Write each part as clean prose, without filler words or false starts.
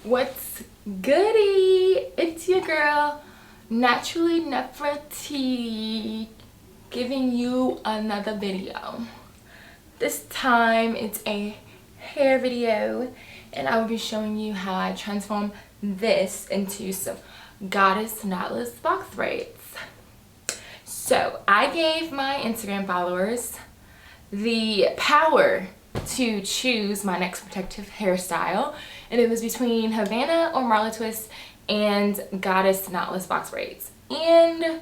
What's goody? It's your girl, Naturally Nefertiti, giving you another video. This time it's a hair video, and I will be showing you how I transform this into some goddess knotless box braids. So I gave my Instagram followers the power to choose my next protective hairstyle, and it was between Havana or Marla twist and goddess knotless box braids, and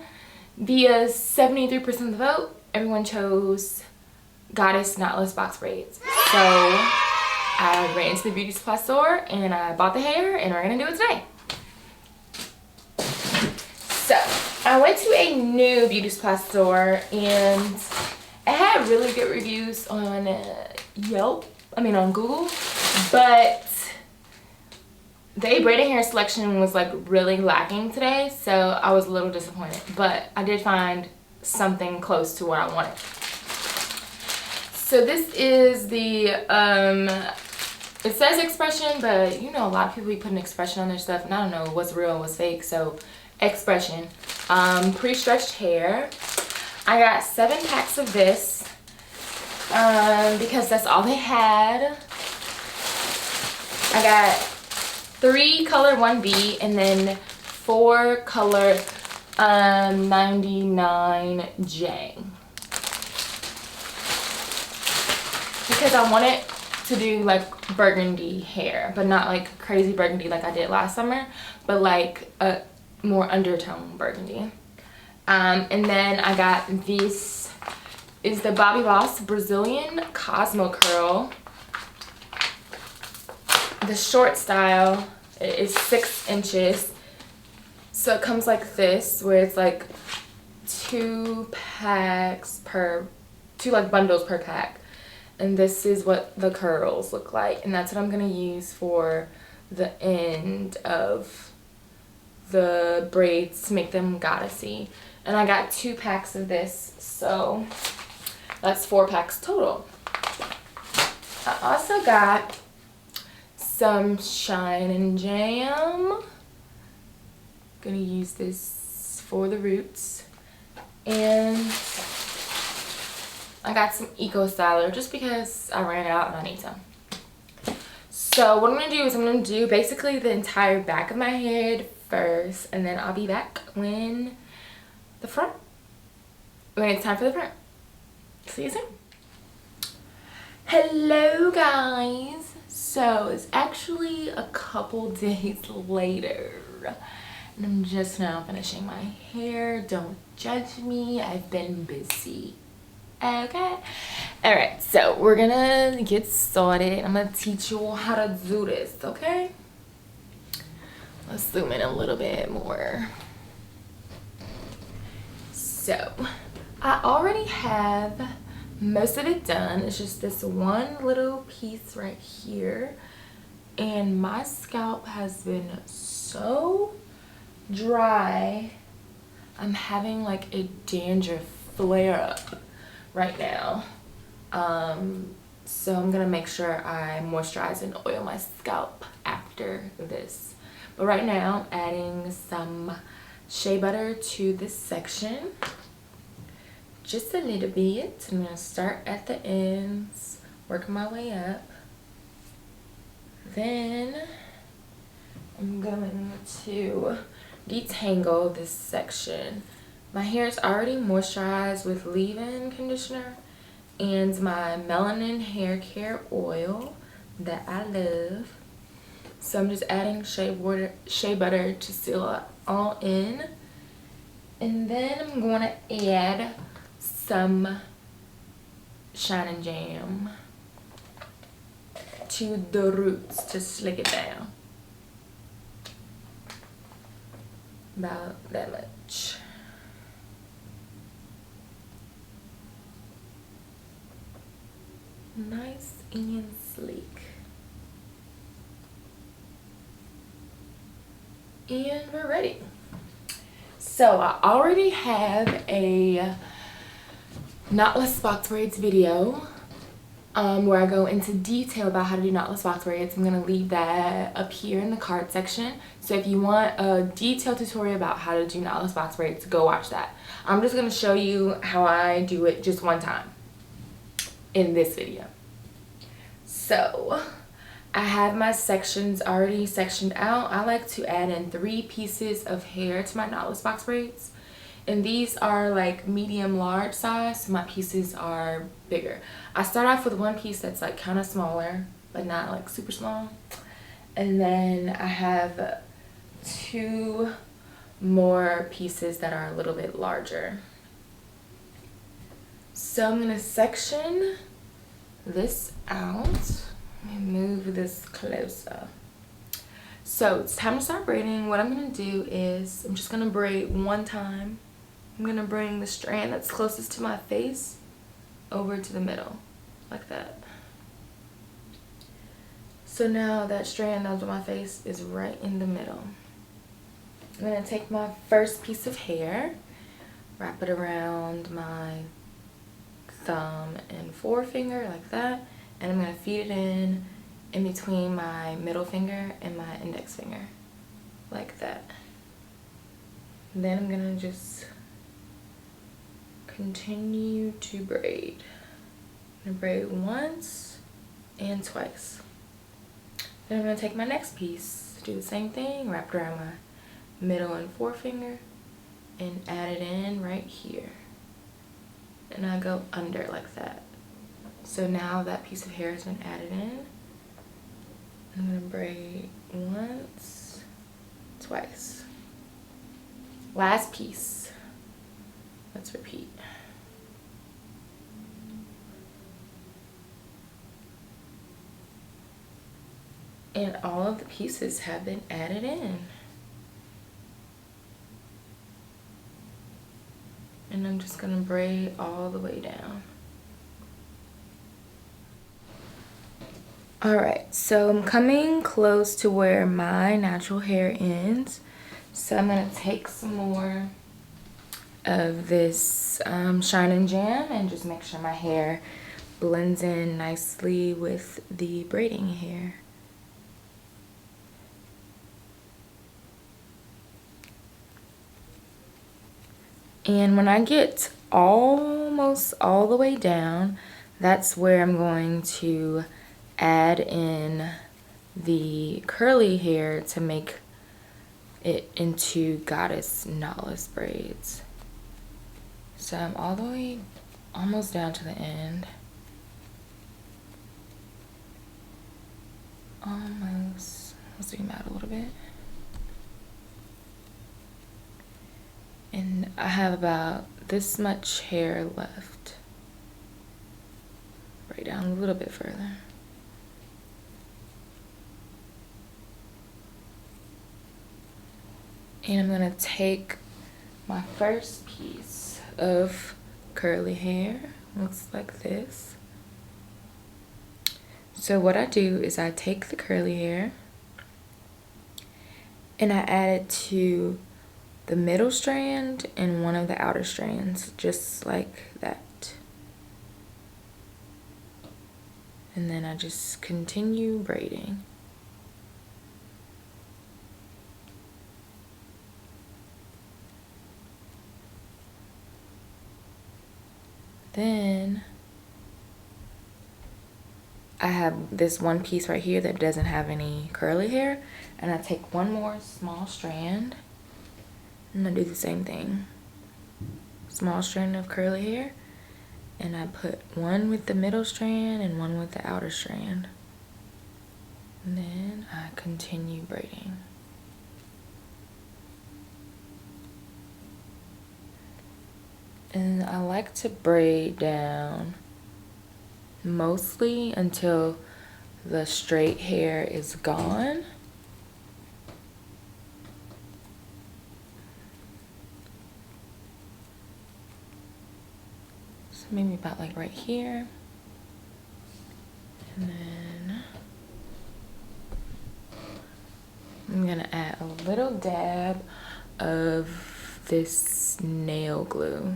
via 73% of the vote everyone chose goddess knotless box braids. So I ran to the beauty supply store and I bought the hair, and we're gonna do it today. So I went to a new beauty supply store, and it had really good reviews on on Google, but the braided hair selection was like really lacking today, so I was a little disappointed, but I did find something close to what I wanted. So this is the it says expression, but you know a lot of people be putting expression on their stuff, and I don't know what's real and what's fake. So expression pre-stretched hair. I got 7 packs of this because that's all they had. I got 3 color 1B and then 4 color 99J, because I wanted to do like burgundy hair, but not like crazy burgundy like I did last summer, but like a more undertone burgundy. And then I got this is the Bobbi Boss Brazilian Cosmo curl. The short style is 6 inches, so it comes like this, where it's like 2 bundles per pack, and this is what the curls look like, and that's what I'm gonna use for the end of the braids to make them goddessy. And I got 2 packs of this, so that's 4 packs total. I also got some Shine and Jam. Gonna use this for the roots, and I got some Eco Styler just because I ran out and I need some. So what I'm gonna do is I'm gonna do basically the entire back of my head first, and then I'll be back when it's time for the front. See you soon. Hello guys. So it's actually a couple days later, and I'm just now finishing my hair. Don't judge me, I've been busy. Okay. Alright, so we're gonna get started. I'm gonna teach you all how to do this, okay? Let's zoom in a little bit more. So I already have most of it done. It's just this one little piece right here, and my scalp has been so dry. I'm having like a dandruff flare up right now, so I'm gonna make sure I moisturize and oil my scalp after this. But right now I'm adding some shea butter to this section, just a little bit. I'm gonna start at the ends, work my way up. Then I'm going to detangle this section. My hair is already moisturized with leave-in conditioner and my melanin hair care oil that I love. So I'm just adding shea butter to seal it all in, and then I'm going to add some Shine and Jam to the roots to slick it down. About that much. Nice and sleek. And we're ready. So I already have a knotless box braids video where I go into detail about how to do knotless box braids. I'm going to leave that up here in the card section. So if you want a detailed tutorial about how to do knotless box braids, go watch that. I'm just going to show you how I do it just one time in this video. So I have my sections already sectioned out. I like to add in 3 pieces of hair to my knotless box braids. And these are like medium large size, so my pieces are bigger. I start off with one piece that's like kind of smaller, but not like super small. And then I have 2 more pieces that are a little bit larger. So I'm gonna section this out. Let me move this closer. So it's time to start braiding. What I'm gonna do is I'm just gonna braid one time. I'm gonna bring the strand that's closest to my face over to the middle, like that. So now that strand that's on my face is right in the middle. I'm gonna take my first piece of hair, wrap it around my thumb and forefinger like that, and I'm gonna feed it in between my middle finger and my index finger, like that. And then I'm gonna just continue to braid. I'm gonna braid once and twice. Then I'm gonna take my next piece, do the same thing, wrap it around my middle and forefinger, and add it in right here. And I go under like that. So now that piece of hair has been added in. I'm gonna braid once, twice. Last piece. Let's repeat. And all of the pieces have been added in. And I'm just gonna braid all the way down. Alright, so I'm coming close to where my natural hair ends. So I'm gonna take some more of this Shine and Jam and just make sure my hair blends in nicely with the braiding hair. And when I get almost all the way down, that's where I'm going to add in the curly hair to make it into goddess knotless braids. So I'm all the way almost down to the end. Almost. I'll zoom out a little bit. And I have about this much hair left. Right down a little bit further. And I'm gonna take my first piece of curly hair. Looks like this. So what I do is I take the curly hair and I add it to the middle strand and one of the outer strands, just like that. And then I just continue braiding. Then I have this one piece right here that doesn't have any curly hair, and I take one more small strand and I do the same thing. Small strand of curly hair, and I put one with the middle strand and one with the outer strand. And then I continue braiding. And I like to braid down mostly until the straight hair is gone. So maybe about like right here. And then I'm gonna add a little dab of this nail glue.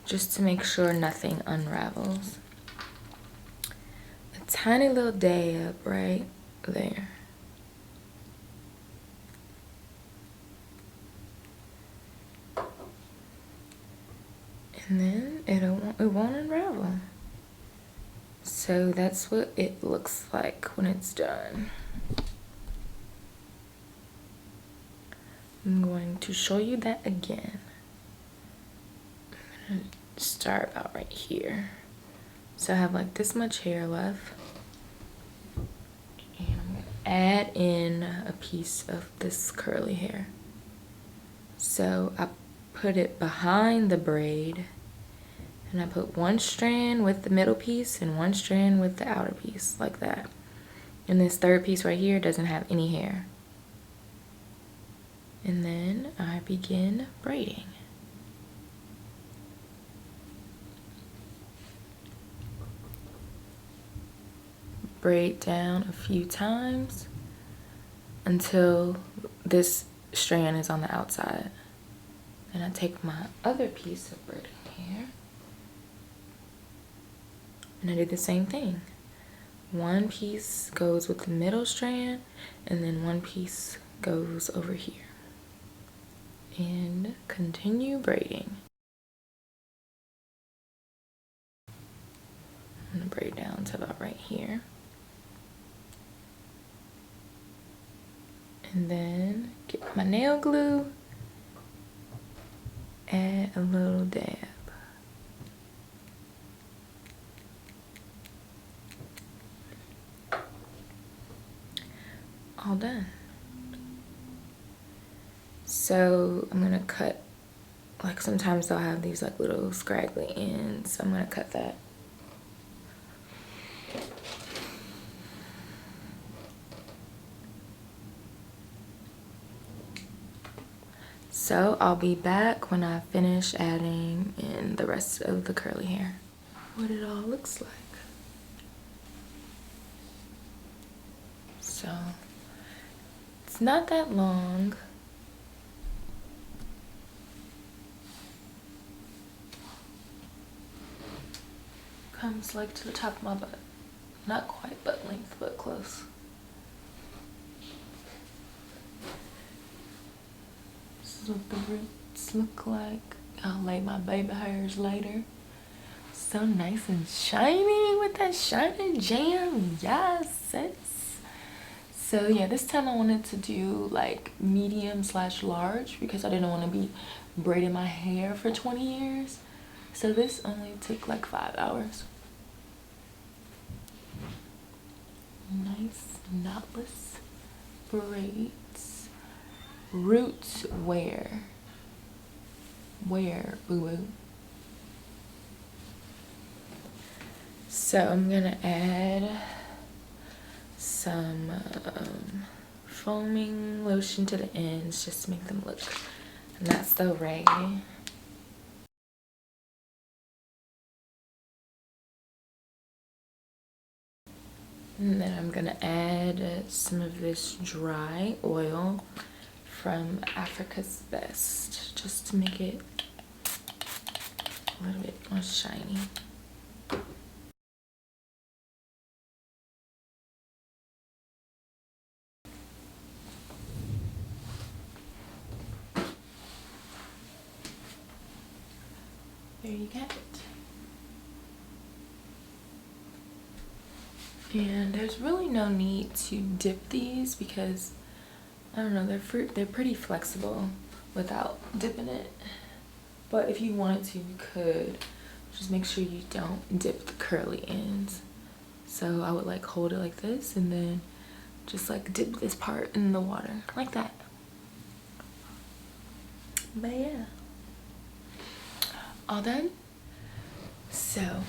just to make sure nothing unravels. A tiny little dab right there. And then it won't unravel. So that's what it looks like when it's done. I'm going to show you that again. I'm gonna start about right here. So I have like this much hair left. And I'm gonna add in a piece of this curly hair. So I put it behind the braid, and I put one strand with the middle piece and one strand with the outer piece, like that. And this third piece right here doesn't have any hair. And then I begin braiding. Braid down a few times until this strand is on the outside. And I take my other piece of braiding hair and I do the same thing. One piece goes with the middle strand and then one piece goes over here. And continue braiding. I'm gonna braid down to about right here. And then get my nail glue, add a little dab. All done. So I'm gonna cut, like sometimes they'll have these like little scraggly ends, so I'm gonna cut that. So I'll be back when I finish adding in the rest of the curly hair. What it all looks like. So it's not that long. Comes like to the top of my butt. Not quite butt length, but close. This is what the roots look like. I'll lay my baby hairs later. So nice and shiny with that shiny jam. Yes, sis. So yeah, this time I wanted to do like medium/large because I didn't want to be braiding my hair for 20 years. So this only took like 5 hours. Nice knotless braids. Roots where boo boo. So I'm gonna add some foaming lotion to the ends just to make them look not so raggy. And then I'm gonna add some of this dry oil from Africa's Best just to make it a little bit more shiny. There you get it. And there's really no need to dip these because I don't know, they're pretty flexible without dipping it. But if you wanted to, you could. Just make sure you don't dip the curly ends. So I would like hold it like this and then just like dip this part in the water like that. But yeah, all done. So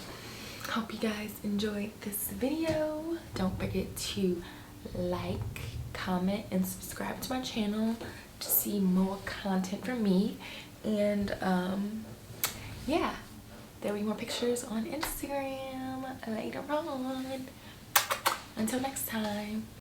hope you guys enjoyed this video. Don't forget to like, comment, and subscribe to my channel to see more content from me. And yeah, there'll be more pictures on Instagram later on. Until next time.